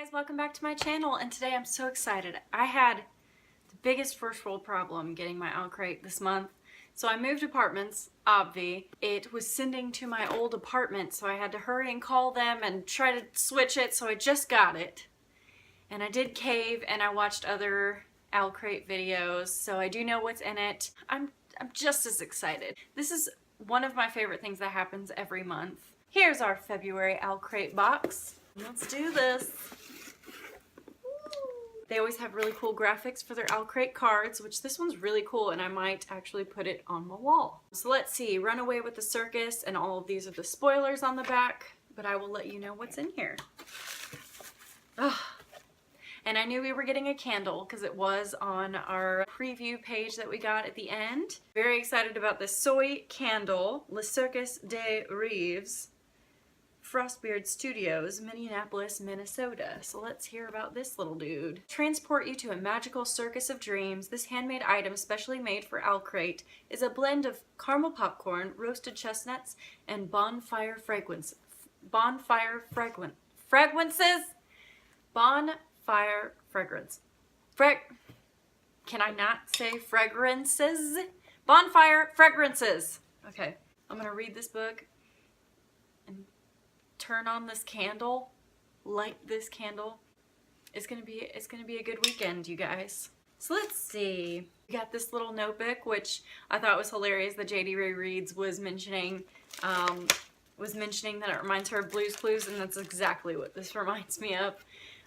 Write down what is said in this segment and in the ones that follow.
Guys, welcome back to my channel, and today I'm so excited. I had the biggest first world problem getting my OwlCrate this month. So I moved apartments, obvi. It was sending to my old apartment, so I had to hurry and call them and try to switch it, so I just got it. And I did cave, and I watched other OwlCrate videos, so I do know what's in it. I'm just as excited. This is one of my favorite things that happens every month. Here's our February OwlCrate box. Let's do this. They always have really cool graphics for their OwlCrate cards, which this one's really cool, and I might actually put it on my wall. So let's see, Run Away with the Circus, and all of these are the spoilers on the back, but I will let you know what's in here. Ugh. And I knew we were getting a candle because it was on our preview page that we got at the end. Very excited about this soy candle, Le Circus des Rêves, Frostbeard Studios, Minneapolis, Minnesota. So let's hear about this little dude. Transport you to a magical circus of dreams. This handmade item, specially made for OwlCrate, is a blend of caramel popcorn, roasted chestnuts, and bonfire fragrances. Bonfire fragrance. Can I not say fragrances? Bonfire fragrances. Okay, I'm gonna read this book and turn on this candle, light this candle. It's gonna be a good weekend, you guys. So let's see. We got this little notebook, which I thought was hilarious that JD Ray Reads was mentioning that it reminds her of Blue's Clues, and that's exactly what this reminds me of.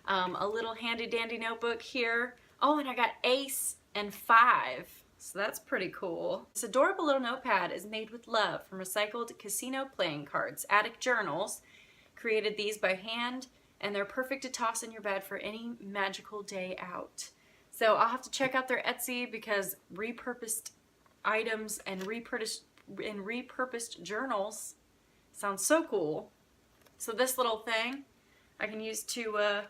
A little handy dandy notebook here. Oh, and I got Ace and 5. So that's pretty cool. This adorable little notepad is made with love from recycled casino playing cards. Attic Journals created these by hand, and they're perfect to toss in your bed for any magical day out. So I'll have to check out their Etsy because repurposed items and repurposed journals sounds so cool. So this little thing I can use to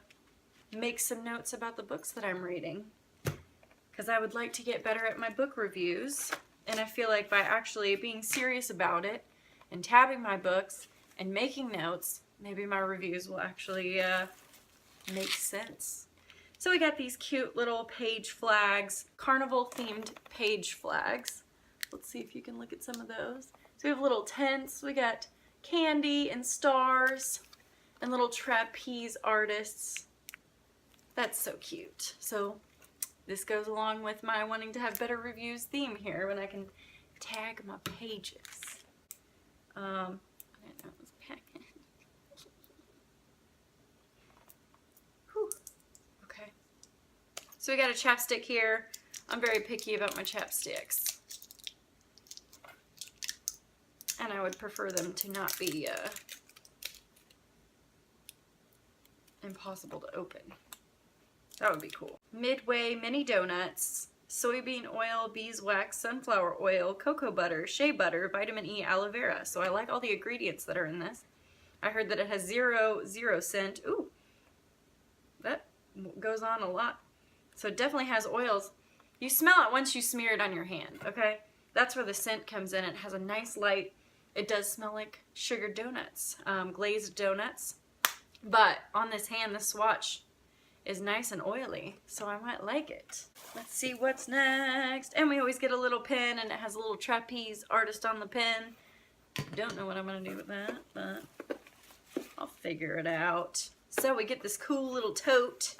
make some notes about the books that I'm reading, because I would like to get better at my book reviews, and I feel like by actually being serious about it and tabbing my books and making notes, maybe my reviews will actually make sense. So we got these cute little page flags, carnival themed page flags. Let's see if you can look at some of those. So we have little tents, we got candy and stars and little trapeze artists. That's so cute. So this goes along with my wanting to have better reviews theme here when I can tag my pages. I didn't know it was packed. Whew. Okay. So we got a chapstick here. I'm very picky about my chapsticks. And I would prefer them to not be impossible to open. That would be cool. Midway mini donuts, soybean oil, beeswax, sunflower oil, cocoa butter, shea butter, vitamin E, aloe vera. So I like all the ingredients that are in this. I heard that it has 0 scent. Ooh, that goes on a lot. So it definitely has oils. You smell it once you smear it on your hand, okay? That's where the scent comes in. It has a nice light. It does smell like sugar donuts, glazed donuts. But on this hand, this swatch is nice and oily, so I might like it. Let's see what's next. And we always get a little pin, and it has a little trapeze artist on the pin. Don't know what I'm gonna do with that, but I'll figure it out. So we get this cool little tote.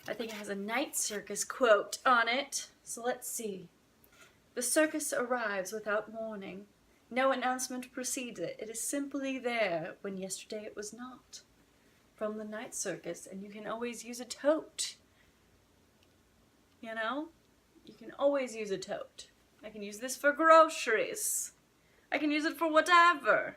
I think it has a night circus quote on it. So let's see. The circus arrives without warning. No announcement precedes it. It is simply there when yesterday it was not. From the night circus, and you can always use a tote. You know? You can always use a tote. I can use this for groceries. I can use it for whatever.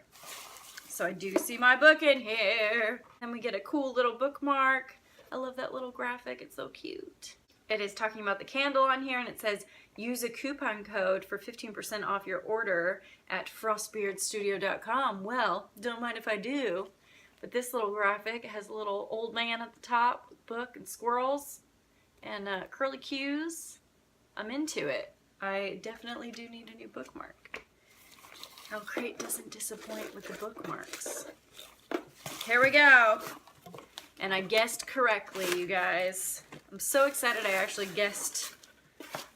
So I do see my book in here. And we get a cool little bookmark. I love that little graphic. It's so cute. It is talking about the candle on here, and it says use a coupon code for 15% off your order at frostbeardstudio.com. Well, don't mind if I do. But this little graphic has a little old man at the top with a book and squirrels and curly cues. I'm into it. I definitely do need a new bookmark. OwlCrate doesn't disappoint with the bookmarks. Here we go. And I guessed correctly, you guys. I'm so excited I actually guessed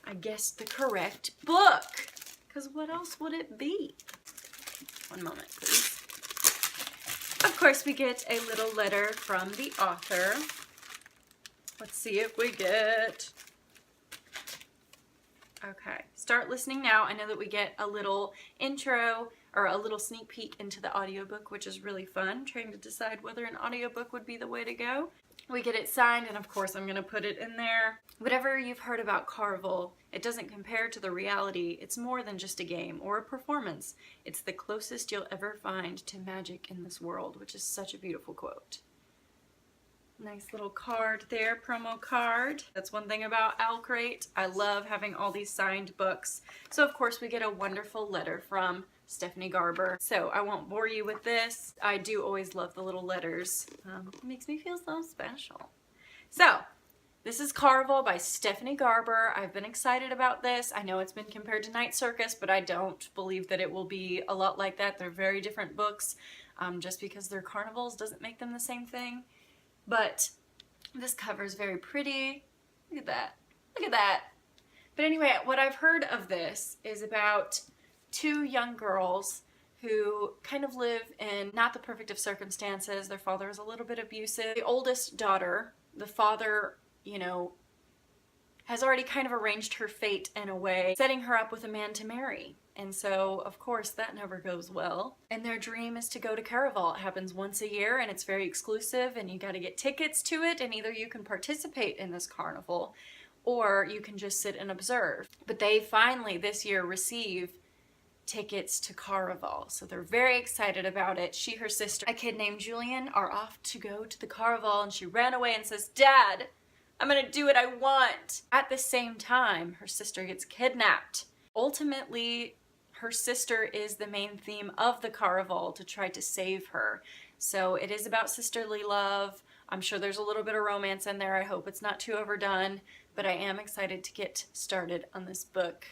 the correct book. Because what else would it be? One moment, please. Of course, we get a little letter from the author. Let's see if we get... Okay, start listening now. I know that we get a little intro or a little sneak peek into the audiobook, which is really fun, trying to decide whether an audiobook would be the way to go. We get it signed, and of course I'm going to put it in there. Whatever you've heard about Carvel, it doesn't compare to the reality. It's more than just a game or a performance. It's the closest you'll ever find to magic in this world, which is such a beautiful quote. Nice little card there, promo card. That's one thing about OwlCrate. I love having all these signed books. So of course we get a wonderful letter from Stephanie Garber. So I won't bore you with this. I do always love the little letters. It makes me feel so special. So this is Carvel by Stephanie Garber. I've been excited about this. I know it's been compared to Night Circus, but I don't believe that it will be a lot like that. They're very different books. Just because they're carnivals doesn't make them the same thing. But this cover is very pretty. Look at that. Look at that. But anyway, what I've heard of this is about two young girls who kind of live in not the perfect of circumstances. Their father is a little bit abusive. The oldest daughter, the father, you know, has already kind of arranged her fate in a way, setting her up with a man to marry. And so, of course, that never goes well. And their dream is to go to Carnival. It happens once a year, and it's very exclusive, and you got to get tickets to it, and either you can participate in this carnival, or you can just sit and observe. But they finally, this year, receive tickets to Carnival. So they're very excited about it. She, her sister, a kid named Julian, are off to go to the Carnival, and she ran away and says, "Dad, I'm gonna do what I want." At the same time, her sister gets kidnapped. Ultimately, her sister is the main theme of the Carnival to try to save her. So it is about sisterly love. I'm sure there's a little bit of romance in there. I hope it's not too overdone, but I am excited to get started on this book.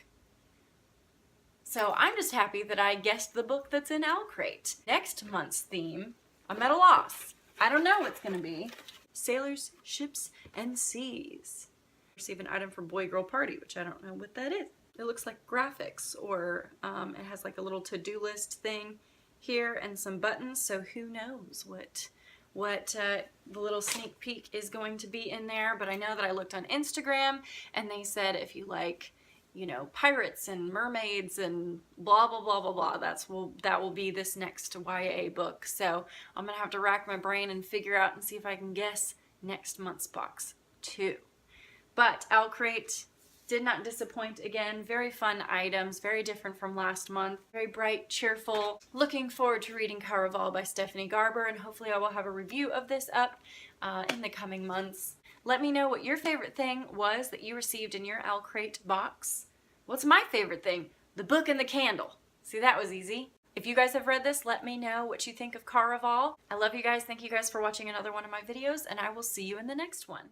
So I'm just happy that I guessed the book that's in OwlCrate. Next month's theme, I'm at a loss. I don't know what's gonna be. Sailors, ships, and seas. Receive an item from Boy Girl Party, which I don't know what that is. It looks like graphics, or it has like a little to-do list thing here and some buttons, so who knows what the little sneak peek is going to be in there. But I know that I looked on Instagram and they said if you like, you know, pirates and mermaids and blah blah blah blah blah, that will be this next YA book. So I'm gonna have to rack my brain and figure out and see if I can guess next month's box too. But OwlCrate did not disappoint again. Very fun items, very different from last month. Very bright, cheerful. Looking forward to reading Carnival by Stephanie Garber, and hopefully I will have a review of this up in the coming months. Let me know what your favorite thing was that you received in your OwlCrate box. What's my favorite thing? The book and the candle. See, that was easy. If you guys have read this, let me know what you think of Carnival. I love you guys. Thank you guys for watching another one of my videos, and I will see you in the next one.